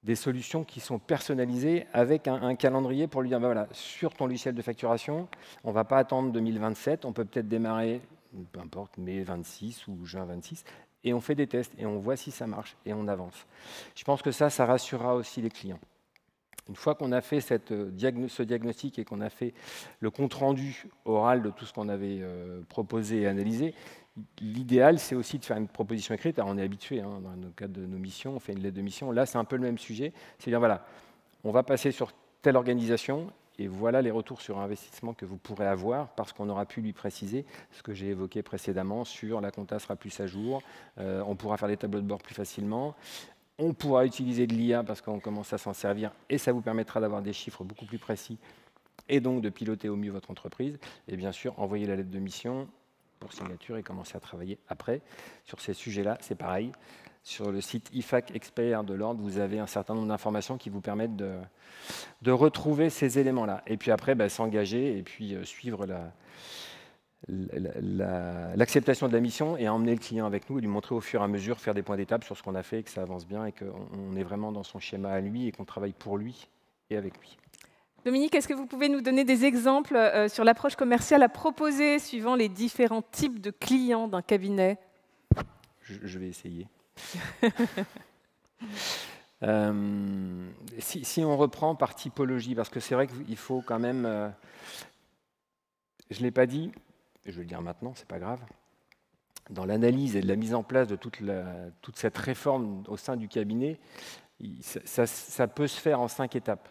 des solutions qui sont personnalisées avec un calendrier pour lui dire, voilà, sur ton logiciel de facturation, on ne va pas attendre 2027, on peut peut-être démarrer, peu importe, mai 26 ou juin 26, et on fait des tests, et on voit si ça marche, et on avance. Je pense que ça rassurera aussi les clients. Une fois qu'on a fait ce diagnostic et qu'on a fait le compte-rendu oral de tout ce qu'on avait proposé et analysé, l'idéal, c'est aussi de faire une proposition écrite. Alors, on est habitué, dans le cadre de nos missions, on fait une lettre de mission. Là, c'est un peu le même sujet. C'est dire, voilà, on va passer sur telle organisation, et voilà les retours sur investissement que vous pourrez avoir parce qu'on aura pu lui préciser ce que j'ai évoqué précédemment sur la compta sera plus à jour, on pourra faire des tableaux de bord plus facilement, on pourra utiliser de l'IA parce qu'on commence à s'en servir et ça vous permettra d'avoir des chiffres beaucoup plus précis et donc de piloter au mieux votre entreprise. Et bien sûr, envoyer la lettre de mission pour signature et commencer à travailler après. Sur ces sujets-là, c'est pareil. Sur le site IFAK Expert de l'Ordre, vous avez un certain nombre d'informations qui vous permettent de retrouver ces éléments-là. Et puis après, s'engager et puis suivre l'acceptation de la mission et emmener le client avec nous et lui montrer au fur et à mesure, faire des points d'étape sur ce qu'on a fait et que ça avance bien et qu'on est vraiment dans son schéma à lui et qu'on travaille pour lui et avec lui. Dominique, est-ce que vous pouvez nous donner des exemples sur l'approche commerciale à proposer suivant les différents types de clients d'un cabinet? Je vais essayer. Si on reprend par typologie, parce que c'est vrai qu'il faut quand même, je ne l'ai pas dit, je vais le dire maintenant, c'est pas grave, dans l'analyse et de la mise en place de toute cette réforme au sein du cabinet, ça peut se faire en 5 étapes.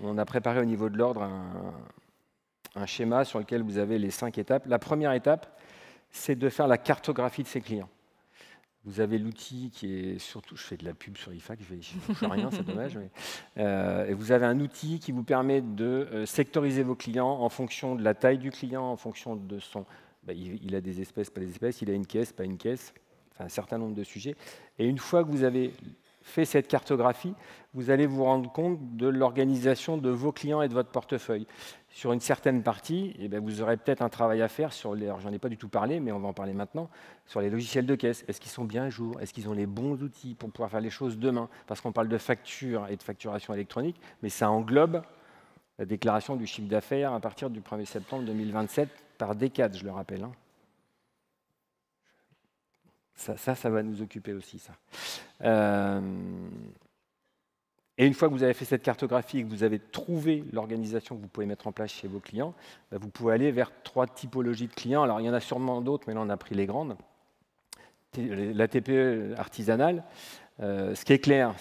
On a préparé au niveau de l'ordre un schéma sur lequel vous avez les 5 étapes. La première étape, c'est de faire la cartographie de ses clients. Vous avez l'outil qui est surtout, je fais de la pub sur IFAK, je ne fais rien, c'est dommage. Mais, et vous avez un outil qui vous permet de sectoriser vos clients en fonction de la taille du client, en fonction de son... il a des espèces, pas des espèces, il a une caisse, pas une caisse, enfin, un certain nombre de sujets. Et une fois que vous avez fait cette cartographie, vous allez vous rendre compte de l'organisation de vos clients et de votre portefeuille. Sur une certaine partie, vous aurez peut-être un travail à faire sur les, alors j'en ai pas du tout parlé, mais on va en parler maintenant, sur les logiciels de caisse. Est-ce qu'ils sont bien à jour? Est-ce qu'ils ont les bons outils pour pouvoir faire les choses demain? Parce qu'on parle de facture et de facturation électronique, mais ça englobe la déclaration du chiffre d'affaires à partir du 1er septembre 2027 par décade, je le rappelle. Ça va nous occuper aussi, ça. Et une fois que vous avez fait cette cartographie et que vous avez trouvé l'organisation que vous pouvez mettre en place chez vos clients, vous pouvez aller vers 3 typologies de clients. Alors, il y en a sûrement d'autres, mais là, on a pris les grandes. La TPE artisanale, ce qui est clair,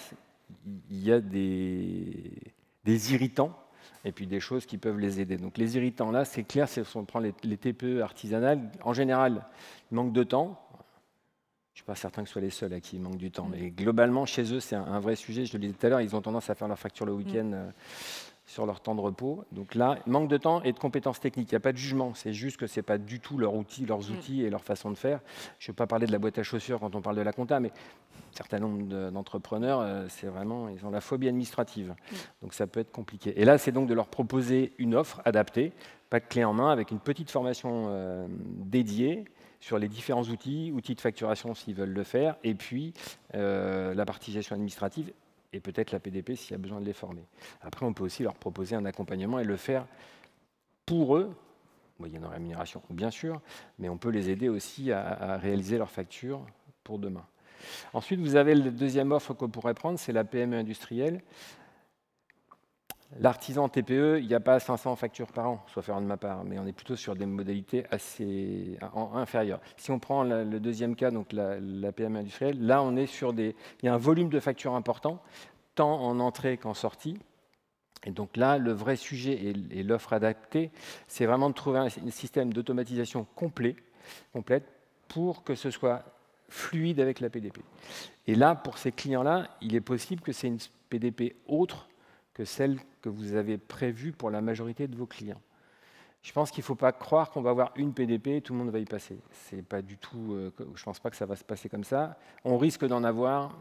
il y a des irritants et puis des choses qui peuvent les aider. Donc, les irritants, là, c'est clair, si on prend les TPE artisanales, en général, il manque de temps. Je ne suis pas certain que ce soit les seuls à qui il manque du temps. Mais globalement, chez eux, c'est un vrai sujet. Je le disais tout à l'heure, ils ont tendance à faire leur facture le week-end sur leur temps de repos. Donc là, manque de temps et de compétences techniques. Il n'y a pas de jugement. C'est juste que ce n'est pas du tout leurs outils et leur façon de faire. Je ne veux pas parler de la boîte à chaussures quand on parle de la compta, mais un certain nombre d'entrepreneurs, c'est vraiment, ils ont la phobie administrative. Donc ça peut être compliqué. Et là, c'est donc de leur proposer une offre adaptée, pas de clé en main, avec une petite formation dédiée sur les différents outils de facturation s'ils veulent le faire, et puis la partie gestion administrative, et peut-être la PDP s'il y a besoin de les former. Après, on peut aussi leur proposer un accompagnement et le faire pour eux. Bon, il y a une rémunération, bien sûr, mais on peut les aider aussi à réaliser leurs factures pour demain. Ensuite, vous avez la deuxième offre qu'on pourrait prendre, c'est la PME industrielle. L'artisan TPE, il n'y a pas 500 factures par an, sauf erreur de ma part, mais on est plutôt sur des modalités assez inférieures. Si on prend le deuxième cas, donc la PME industrielle, là on est sur il y a un volume de factures important, tant en entrée qu'en sortie. Et donc là, le vrai sujet et l'offre adaptée, c'est vraiment de trouver un système d'automatisation complète pour que ce soit fluide avec la PDP. Et là, pour ces clients-là, il est possible que c'est une PDP autre que celle que vous avez prévue pour la majorité de vos clients. Je pense qu'il ne faut pas croire qu'on va avoir une PDP et tout le monde va y passer. C'est pas du tout, je ne pense pas que ça va se passer comme ça. On risque d'en avoir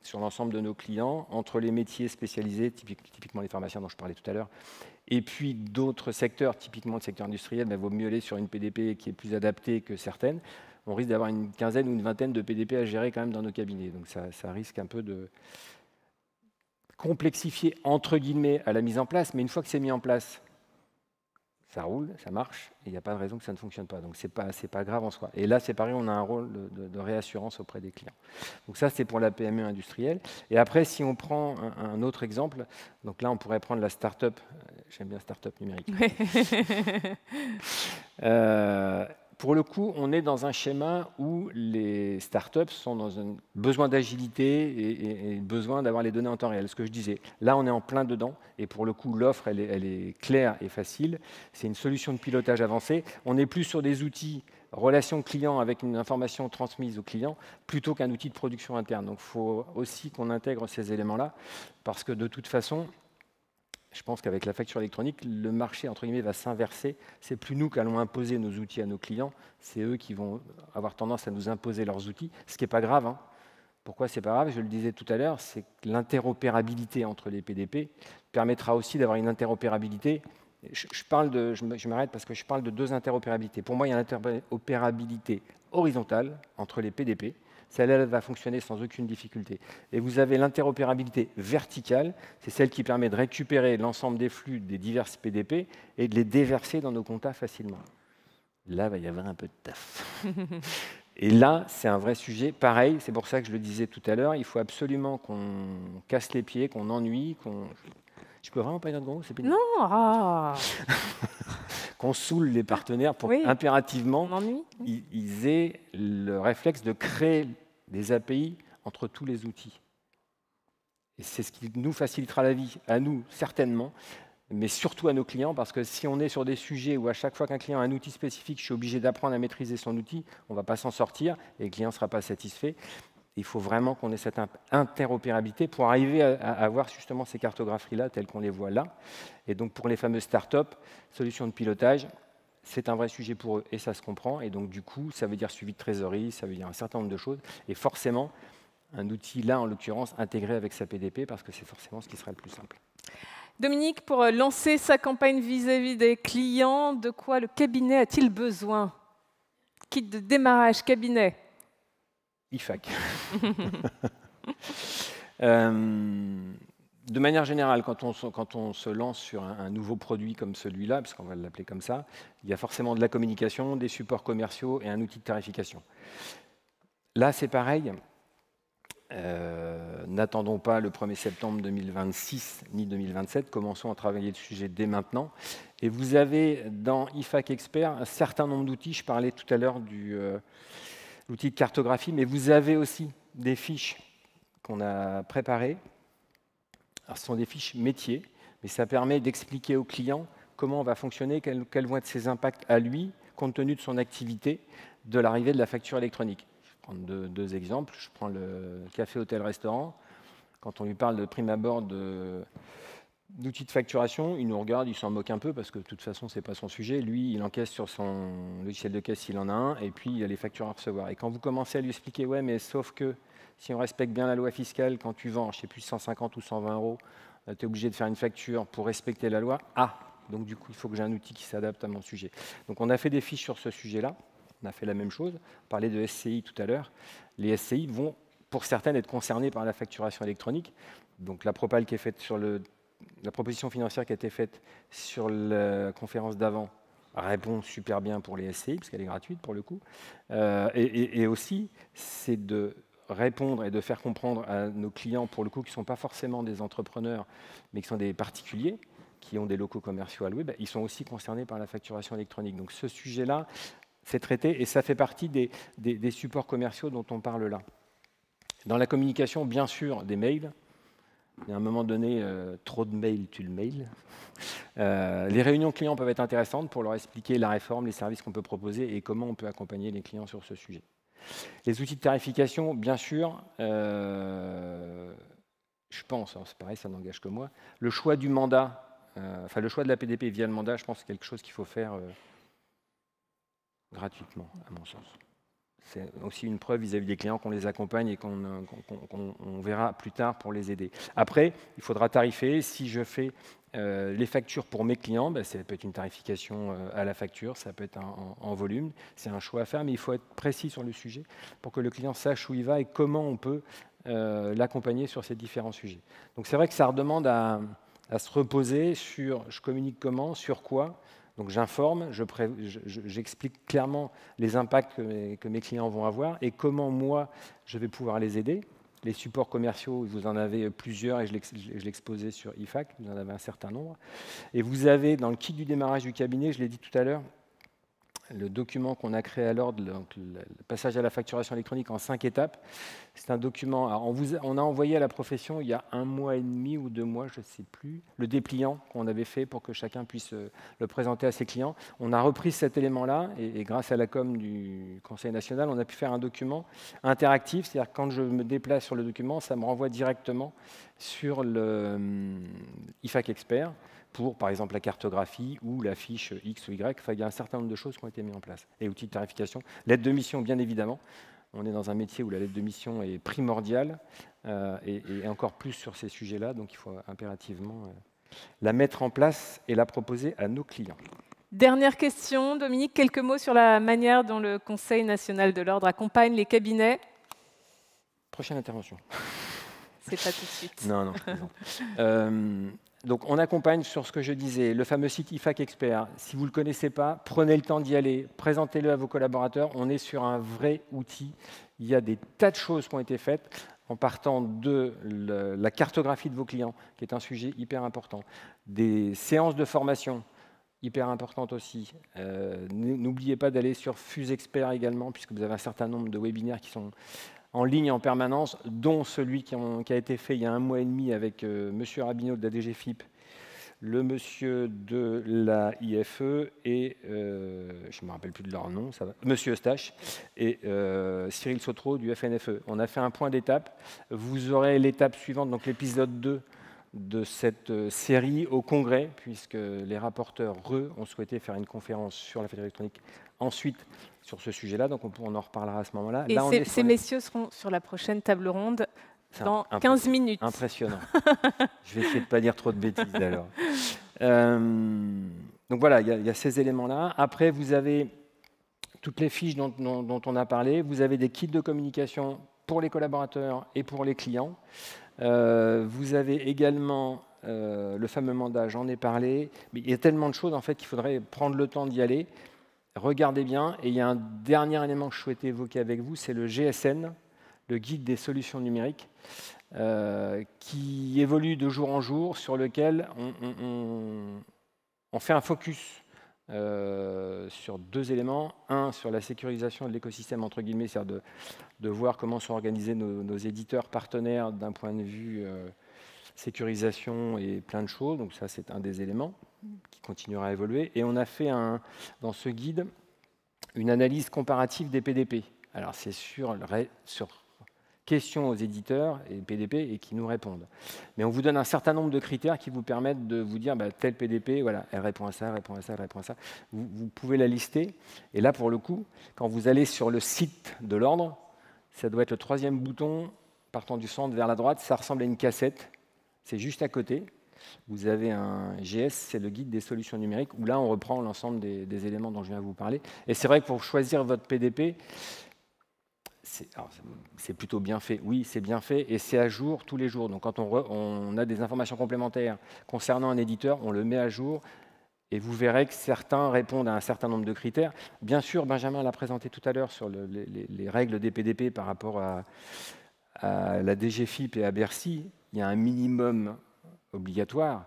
sur l'ensemble de nos clients, entre les métiers spécialisés, typiquement les pharmaciens dont je parlais tout à l'heure, et puis d'autres secteurs, typiquement le secteur industriel, il vaut mieux aller sur une PDP qui est plus adaptée que certaines. On risque d'avoir une quinzaine ou une vingtaine de PDP à gérer quand même dans nos cabinets. Donc ça risque un peu de complexifier, entre guillemets, à la mise en place, mais une fois que c'est mis en place, ça roule, ça marche, et il n'y a pas de raison que ça ne fonctionne pas. Donc, ce n'est pas grave en soi. Et là, c'est pareil, on a un rôle de réassurance auprès des clients. Donc ça, c'est pour la PME industrielle. Et après, si on prend un autre exemple, donc là, on pourrait prendre la start-up. J'aime bien start-up numérique. Pour le coup, on est dans un schéma où les startups sont dans un besoin d'agilité et besoin d'avoir les données en temps réel. Ce que je disais, là, on est en plein dedans. Et pour le coup, l'offre, elle est claire et facile. C'est une solution de pilotage avancée. On n'est plus sur des outils relation client avec une information transmise au client plutôt qu'un outil de production interne. Donc, il faut aussi qu'on intègre ces éléments-là parce que de toute façon, je pense qu'avec la facture électronique, le marché, entre guillemets, va s'inverser. C'est plus nous qui allons imposer nos outils à nos clients, c'est eux qui vont avoir tendance à nous imposer leurs outils, ce qui n'est pas grave. Hein. Pourquoi c'est pas grave? Je le disais tout à l'heure, c'est que l'interopérabilité entre les PDP permettra aussi d'avoir une interopérabilité. Je m'arrête parce que je parle de deux interopérabilités. Pour moi, il y a l'interopérabilité horizontale entre les PDP. Celle-là va fonctionner sans aucune difficulté. Et vous avez l'interopérabilité verticale, c'est celle qui permet de récupérer l'ensemble des flux des diverses PDP et de les déverser dans nos comptas facilement. Là, il va y avoir un peu de taf. Et là, c'est un vrai sujet. Pareil, c'est pour ça que je le disais tout à l'heure, il faut absolument qu'on casse les pieds, qu'on ennuie, qu'on... Je peux vraiment pas dire de gros mots, c'est pénible. Non, qu'on saoule les partenaires pour impérativement ils aient le réflexe de créer des API entre tous les outils. Et c'est ce qui nous facilitera la vie, à nous certainement, mais surtout à nos clients, parce que si on est sur des sujets où à chaque fois qu'un client a un outil spécifique, je suis obligé d'apprendre à maîtriser son outil, on ne va pas s'en sortir et le client ne sera pas satisfait. Il faut vraiment qu'on ait cette interopérabilité pour arriver à avoir justement ces cartographies-là telles qu'on les voit là. Et donc pour les fameuses startups, solutions de pilotage, c'est un vrai sujet pour eux et ça se comprend. Et donc du coup, ça veut dire suivi de trésorerie, ça veut dire un certain nombre de choses. Et forcément, un outil là, en l'occurrence, intégré avec sa PDP, parce que c'est forcément ce qui sera le plus simple. Dominique, pour lancer sa campagne vis-à-vis des clients, de quoi le cabinet a-t-il besoin? Kit de démarrage cabinet. IFAC. De manière générale, quand on se lance sur un nouveau produit comme celui-là, parce qu'on va l'appeler comme ça, il y a forcément de la communication, des supports commerciaux et un outil de tarification. Là, c'est pareil. N'attendons pas le 1er septembre 2026 ni 2027, commençons à travailler le sujet dès maintenant. Et vous avez dans IFAC Expert un certain nombre d'outils. Je parlais tout à l'heure du l'outil de cartographie, mais vous avez aussi des fiches qu'on a préparées. Alors, ce sont des fiches métiers, mais ça permet d'expliquer au client comment on va fonctionner, quels vont être ses impacts à lui, compte tenu de son activité, de l'arrivée de la facture électronique. prendre deux exemples. Je prends le café, hôtel, restaurant. Quand on lui parle de prime abord d'outils de facturation, il nous regarde, il s'en moque un peu parce que de toute façon, ce n'est pas son sujet. Lui, il encaisse sur son logiciel de caisse s'il en a un, et puis il y a les factures à recevoir. Et quand vous commencez à lui expliquer, ouais, mais sauf que si on respecte bien la loi fiscale, quand tu vends, je ne sais plus, 150 ou 120 euros, tu es obligé de faire une facture pour respecter la loi. Ah, donc du coup, il faut que j'ai un outil qui s'adapte à mon sujet. Donc on a fait des fiches sur ce sujet-là. On a fait la même chose. On parlait de SCI tout à l'heure. Les SCI vont, pour certaines, être concernées par la facturation électronique. Donc la propale qui est faite sur la proposition financière qui a été faite sur la conférence d'avant répond super bien pour les SCI, parce qu'elle est gratuite pour le coup. Et aussi, c'est de répondre et de faire comprendre à nos clients, pour le coup, qui ne sont pas forcément des entrepreneurs, mais qui sont des particuliers, qui ont des locaux commerciaux à louer, ils sont aussi concernés par la facturation électronique. Donc ce sujet-là, c'est traité, et ça fait partie des supports commerciaux dont on parle là. Dans la communication, bien sûr, des mails. Il y a un moment donné, trop de mails, tu le mail. Les réunions clients peuvent être intéressantes pour leur expliquer la réforme, les services qu'on peut proposer et comment on peut accompagner les clients sur ce sujet. Les outils de tarification, bien sûr, je pense, c'est pareil, ça n'engage que moi, le choix du mandat, le choix de la PDP via le mandat, je pense que c'est quelque chose qu'il faut faire gratuitement, à mon sens. C'est aussi une preuve vis-à-vis des clients qu'on les accompagne et qu'on verra plus tard pour les aider. Après, il faudra tarifer. Si je fais les factures pour mes clients, ça peut être une tarification à la facture, ça peut être en volume. C'est un choix à faire, mais il faut être précis sur le sujet pour que le client sache où il va et comment on peut l'accompagner sur ces différents sujets. Donc c'est vrai que ça redemande à se reposer sur je communique comment, sur quoi. Donc j'informe, j'explique clairement les impacts que mes clients vont avoir et comment moi je vais pouvoir les aider. Les supports commerciaux, vous en avez plusieurs et je l'exposais sur IFAC, vous en avez un certain nombre. Et vous avez dans le kit du démarrage du cabinet, je l'ai dit tout à l'heure, le document qu'on a créé à l'ordre, le passage à la facturation électronique en 5 étapes. C'est un document, alors on a envoyé à la profession il y a 1 mois et demi ou 2 mois, je ne sais plus, le dépliant qu'on avait fait pour que chacun puisse le présenter à ses clients. On a repris cet élément-là et grâce à la com du Conseil national, on a pu faire un document interactif, c'est-à-dire que quand je me déplace sur le document, ça me renvoie directement sur le IFAC Expert, pour, par exemple, la cartographie ou la fiche X ou Y. Enfin, il y a un certain nombre de choses qui ont été mises en place. Et outils de tarification. L'aide de mission, bien évidemment. On est dans un métier où la lettre de mission est primordiale et encore plus sur ces sujets-là. Donc, il faut impérativement la mettre en place et la proposer à nos clients. Dernière question, Dominique, quelques mots sur la manière dont le Conseil national de l'ordre accompagne les cabinets. Prochaine intervention. C'est pas tout de suite. Non, je plaisante. Donc, on accompagne sur ce que je disais, le fameux site IFAC Expert. Si vous ne le connaissez pas, prenez le temps d'y aller, présentez-le à vos collaborateurs. On est sur un vrai outil. Il y a des tas de choses qui ont été faites en partant de la cartographie de vos clients, qui est un sujet hyper important. Des séances de formation, hyper importantes aussi. N'oubliez pas d'aller sur Fuse Expert également, puisque vous avez un certain nombre de webinaires qui sont en ligne en permanence, dont celui qui a été fait il y a 1 mois et demi avec monsieur Rabineau de la DGFIP, le monsieur de la IFE et, je ne me rappelle plus de leur nom, ça va, monsieur Eustache, et Cyril Sautreau du FNFE. On a fait un point d'étape. Vous aurez l'étape suivante, donc l'épisode 2 de cette série au Congrès, puisque les rapporteurs ont souhaité faire une conférence sur la facture électronique ensuite sur ce sujet-là, donc on en reparlera à ce moment-là. Et ces messieurs seront sur la prochaine table ronde dans 15 minutes. Impressionnant. Je vais essayer de ne pas dire trop de bêtises alors. Donc voilà, il y a ces éléments-là. Après, vous avez toutes les fiches dont on a parlé. Vous avez des kits de communication pour les collaborateurs et pour les clients. Vous avez également le fameux mandat, j'en ai parlé. Mais il y a tellement de choses en fait qu'il faudrait prendre le temps d'y aller. Regardez bien, et il y a un dernier élément que je souhaitais évoquer avec vous, c'est le GSN, le guide des solutions numériques, qui évolue de jour en jour, sur lequel on fait un focus sur 2 éléments. Un, sur la sécurisation de l'écosystème, entre guillemets, c'est-à-dire de voir comment sont organisés nos éditeurs partenaires d'un point de vue sécurisation et plein de choses. Donc ça, c'est un des éléments qui continuera à évoluer. Et on a fait dans ce guide une analyse comparative des PDP Alors, c'est sur questions aux éditeurs et PDP et qui nous répondent. Mais on vous donne un certain nombre de critères qui vous permettent de vous dire tel PDP, voilà, elle répond à ça, elle répond à ça, elle répond à ça. Vous pouvez la lister. Et là, pour le coup, quand vous allez sur le site de l'ordre, ça doit être le 3e bouton partant du centre vers la droite. Ça ressemble à une cassette. C'est juste à côté. Vous avez un GS, c'est le guide des solutions numériques, où là, on reprend l'ensemble des éléments dont je viens de vous parler. Et c'est vrai que pour choisir votre PDP, c'est plutôt bien fait. Oui, c'est bien fait et c'est à jour tous les jours. Donc quand on a des informations complémentaires concernant un éditeur, on le met à jour et vous verrez que certains répondent à un certain nombre de critères. Bien sûr, Benjamin l'a présenté tout à l'heure sur les règles des PDP par rapport à la DGFiP et à Bercy. Il y a un minimum obligatoire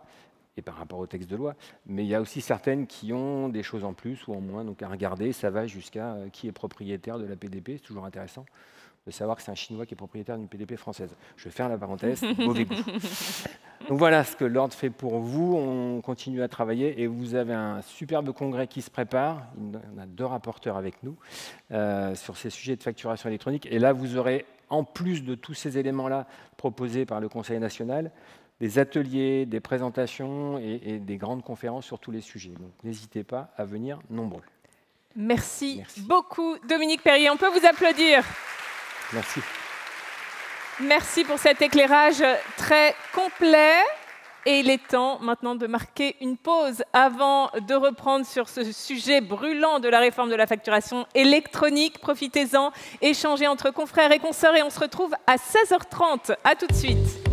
et par rapport au texte de loi, mais il y a aussi certaines qui ont des choses en plus ou en moins, donc à regarder, ça va jusqu'à qui est propriétaire de la PDP, c'est toujours intéressant de savoir que c'est un Chinois qui est propriétaire d'une PDP française. Je vais faire la parenthèse, mauvais goût. Donc voilà ce que l'Ordre fait pour vous, on continue à travailler et vous avez un superbe congrès qui se prépare, on a 2 rapporteurs avec nous sur ces sujets de facturation électronique et là vous aurez, en plus de tous ces éléments-là proposés par le Conseil national, des ateliers, des présentations et des grandes conférences sur tous les sujets. Donc n'hésitez pas à venir nombreux. Merci beaucoup, Dominique Perrier. On peut vous applaudir. Merci. Merci pour cet éclairage très complet. Et il est temps maintenant de marquer une pause avant de reprendre sur ce sujet brûlant de la réforme de la facturation électronique. Profitez-en, échangez entre confrères et consoeurs et on se retrouve à 16h30. À tout de suite.